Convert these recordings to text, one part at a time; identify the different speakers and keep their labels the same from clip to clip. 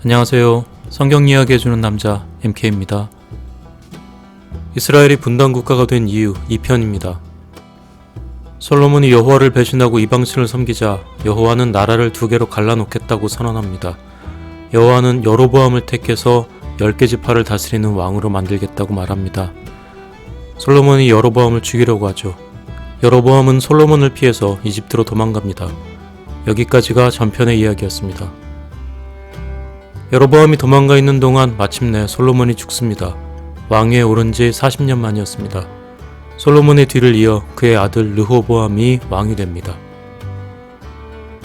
Speaker 1: 안녕하세요. 성경 이야기 해주는 남자 MK입니다. 이스라엘이 분단 국가가 된 이유 2편입니다. 솔로몬이 여호와를 배신하고 이방신을 섬기자 여호와는 나라를 두 개로 갈라놓겠다고 선언합니다. 여호와는 여로보암을 택해서 10개 지파를 다스리는 왕으로 만들겠다고 말합니다. 솔로몬이 여로보암을 죽이려고 하죠. 여로보암은 솔로몬을 피해서 이집트로 도망갑니다. 여기까지가 전편의 이야기였습니다. 여로보암이 도망가 있는 동안 마침내 솔로몬이 죽습니다. 왕위에 오른 지 40년 만이었습니다. 솔로몬의 뒤를 이어 그의 아들 르호보암이 왕이 됩니다.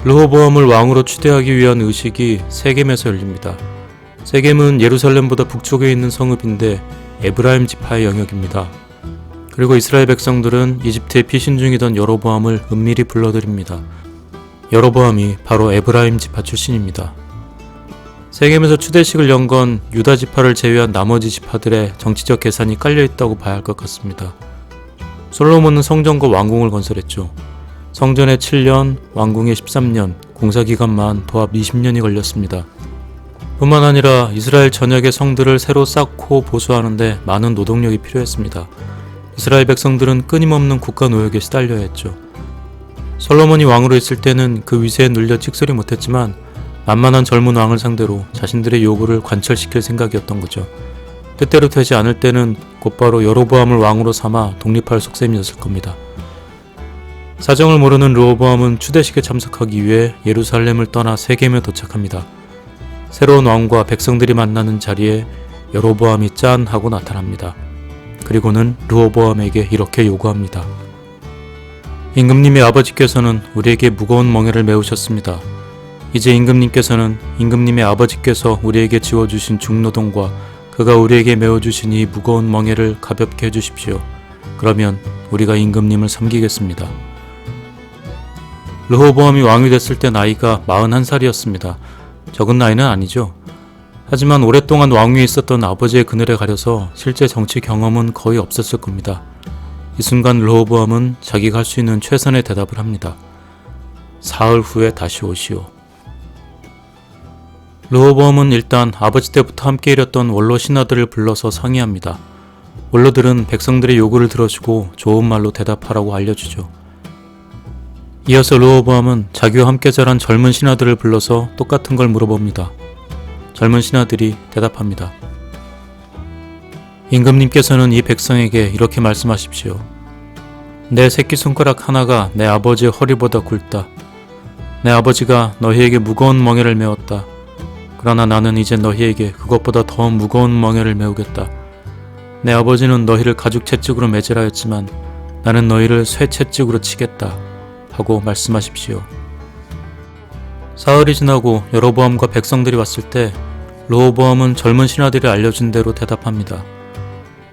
Speaker 1: 르호보암을 왕으로 추대하기 위한 의식이 세겜에서 열립니다. 세겜은 예루살렘보다 북쪽에 있는 성읍인데 에브라임 지파의 영역입니다. 그리고 이스라엘 백성들은 이집트에 피신 중이던 여로보암을 은밀히 불러들입니다. 여로보암이 바로 에브라임 지파 출신입니다. 세겜에서 추대식을 연 건 유다 지파를 제외한 나머지 지파들의 정치적 계산이 깔려있다고 봐야 할 것 같습니다. 솔로몬은 성전과 왕궁을 건설했죠. 성전에 7년, 왕궁에 13년, 공사기간만 도합 20년이 걸렸습니다. 뿐만 아니라 이스라엘 전역의 성들을 새로 쌓고 보수하는데 많은 노동력이 필요했습니다. 이스라엘 백성들은 끊임없는 국가 노역에 시달려야 했죠. 솔로몬이 왕으로 있을 때는 그 위세에 눌려 찍소리 못했지만 만만한 젊은 왕을 상대로 자신들의 요구를 관철시킬 생각이었던 거죠. 뜻대로 되지 않을 때는 곧바로 여로보암을 왕으로 삼아 독립할 속셈이었을 겁니다. 사정을 모르는 르호보암은 추대식에 참석하기 위해 예루살렘을 떠나 세겜에 도착합니다. 새로운 왕과 백성들이 만나는 자리에 여로보암이 짠 하고 나타납니다. 그리고는 르호보암에게 이렇게 요구합니다. 임금님의 아버지께서는 우리에게 무거운 멍에를 메우셨습니다. 이제 임금님께서는 임금님의 아버지께서 우리에게 지워주신 중노동과 그가 우리에게 메워주신 이 무거운 멍에를 가볍게 해주십시오. 그러면 우리가 임금님을 섬기겠습니다. 르호보암이 왕이 됐을 때 나이가 41살이었습니다. 적은 나이는 아니죠. 하지만 오랫동안 왕위에 있었던 아버지의 그늘에 가려서 실제 정치 경험은 거의 없었을 겁니다. 이 순간 르호보암은 자기가 할 수 있는 최선의 대답을 합니다. 사흘 후에 다시 오시오. 르호보암은 일단 아버지 때부터 함께 일했던 원로 신하들을 불러서 상의합니다. 원로들은 백성들의 요구를 들어주고 좋은 말로 대답하라고 알려주죠. 이어서 르호보암은 자기와 함께 자란 젊은 신하들을 불러서 똑같은 걸 물어봅니다. 젊은 신하들이 대답합니다. 임금님께서는 이 백성에게 이렇게 말씀하십시오. 내 새끼손가락 하나가 내 아버지의 허리보다 굵다. 내 아버지가 너희에게 무거운 멍에를 메웠다. 그러나 나는 이제 너희에게 그것보다 더 무거운 멍에를 메우겠다. 내 아버지는 너희를 가죽 채찍으로 매질하 했지만 나는 너희를 쇠 채찍으로 치겠다. 하고 말씀하십시오. 사흘이 지나고 여로보암과 백성들이 왔을 때 르호보암은 젊은 신하들이 알려준 대로 대답합니다.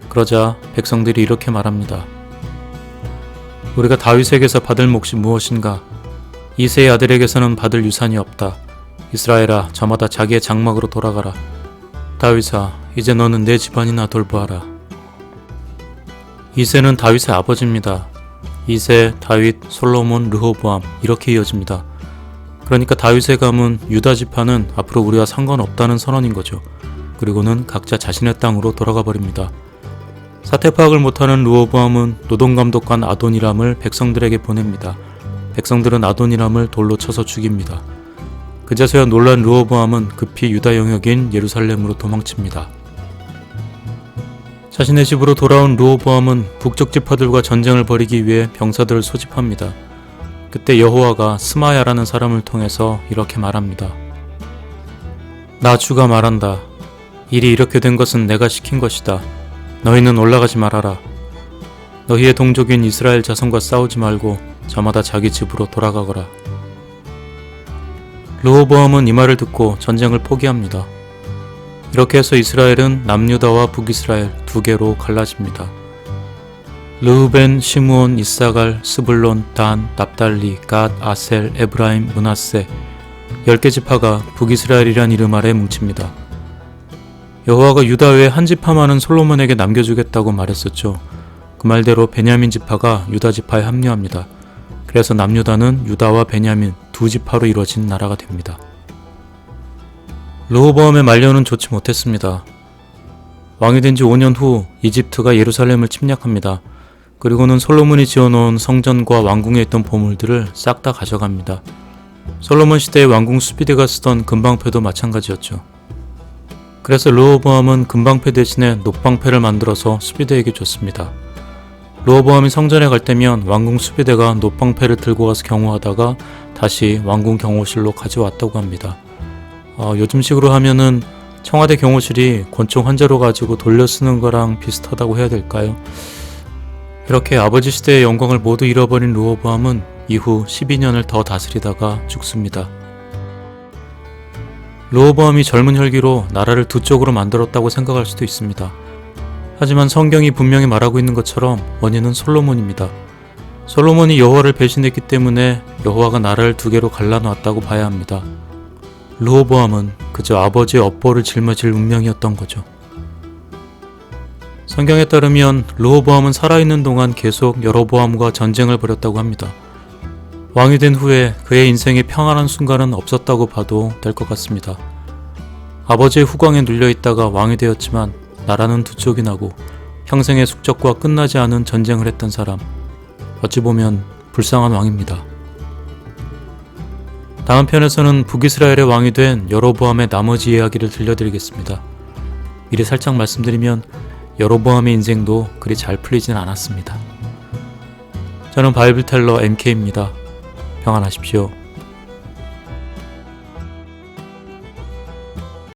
Speaker 1: 그러자 백성들이 이렇게 말합니다. 우리가 다윗에게서 받을 몫이 무엇인가? 이새의 아들에게서는 받을 유산이 없다. 이스라엘아, 저마다 자기의 장막으로 돌아가라. 다윗아, 이제 너는 내 집안이나 돌보아라. 이새는 다윗의 아버지입니다. 이새, 다윗, 솔로몬, 르호보암 이렇게 이어집니다. 그러니까 다윗의 가문 유다 지파는 앞으로 우리와 상관없다는 선언인 거죠. 그리고는 각자 자신의 땅으로 돌아가 버립니다. 사태 파악을 못하는 르호보암은 노동감독관 아도니람을 백성들에게 보냅니다. 백성들은 아도니람을 돌로 쳐서 죽입니다. 그제서야 놀란 르호보암은 급히 유다 영역인 예루살렘으로 도망칩니다. 자신의 집으로 돌아온 르호보암은 북쪽 지파들과 전쟁을 벌이기 위해 병사들을 소집합니다. 그때 여호와가 스마야라는 사람을 통해서 이렇게 말합니다. 나 주가 말한다. 일이 이렇게 된 것은 내가 시킨 것이다. 너희는 올라가지 말아라. 너희의 동족인 이스라엘 자손과 싸우지 말고 저마다 자기 집으로 돌아가거라. 르호보암은 이 말을 듣고 전쟁을 포기합니다. 이렇게 해서 이스라엘은 남유다와 북이스라엘 두 개로 갈라집니다. 르우벤, 시므온, 이사갈, 스불론, 단, 납달리, 갓, 아셀, 에브라임, 므낫세 10개 지파가 북이스라엘이란 이름 아래 뭉칩니다. 여호와가 유다 외에 한 지파만은 솔로몬에게 남겨주겠다고 말했었죠. 그 말대로 베냐민 지파가 유다 지파에 합류합니다. 그래서 남유다는 유다와 베냐민 두 지파로 이루어진 나라가 됩니다. 르호보암의 만료는 좋지 못했습니다. 왕이 된 지 5년 후 이집트가 예루살렘을 침략합니다. 그리고는 솔로몬이 지어놓은 성전과 왕궁에 있던 보물들을 싹 다 가져갑니다. 솔로몬 시대의 왕궁 수비대가 쓰던 금방패도 마찬가지였죠. 그래서 르호보암은 금방패 대신에 놋방패를 만들어서 수비대에게 줬습니다. 르호보암이 성전에 갈 때면 왕궁 수비대가 놋방패를 들고 가서 경호하다가 다시 왕궁 경호실로 가져왔다고 합니다. 요즘식으로 하면은 청와대 경호실이 권총 환자로 가지고 돌려 쓰는 거랑 비슷하다고 해야 될까요? 이렇게 아버지 시대의 영광을 모두 잃어버린 르호보암은 이후 12년을 더 다스리다가 죽습니다. 르호보암이 젊은 혈기로 나라를 두 쪽으로 만들었다고 생각할 수도 있습니다. 하지만 성경이 분명히 말하고 있는 것처럼 원인은 솔로몬입니다. 솔로몬이 여호와를 배신했기 때문에 여호와가 나라를 두 개로 갈라놓았다고 봐야 합니다. 르호보암은 그저 아버지의 업보를 짊어질 운명이었던 거죠. 성경에 따르면 르호보암은 살아있는 동안 계속 여로보암과 전쟁을 벌였다고 합니다. 왕이 된 후에 그의 인생에 평안한 순간은 없었다고 봐도 될 것 같습니다. 아버지의 후광에 눌려있다가 왕이 되었지만 나라는 두 쪽이 나고 평생의 숙적과 끝나지 않은 전쟁을 했던 사람, 어찌 보면 불쌍한 왕입니다. 다음 편에서는 북이스라엘의 왕이 된 여로보암의 나머지 이야기를 들려드리겠습니다. 미리 살짝 말씀드리면 여로보암의 인생도 그리 잘 풀리진 않았습니다. 저는 바이블텔러 MK입니다. 평안하십시오.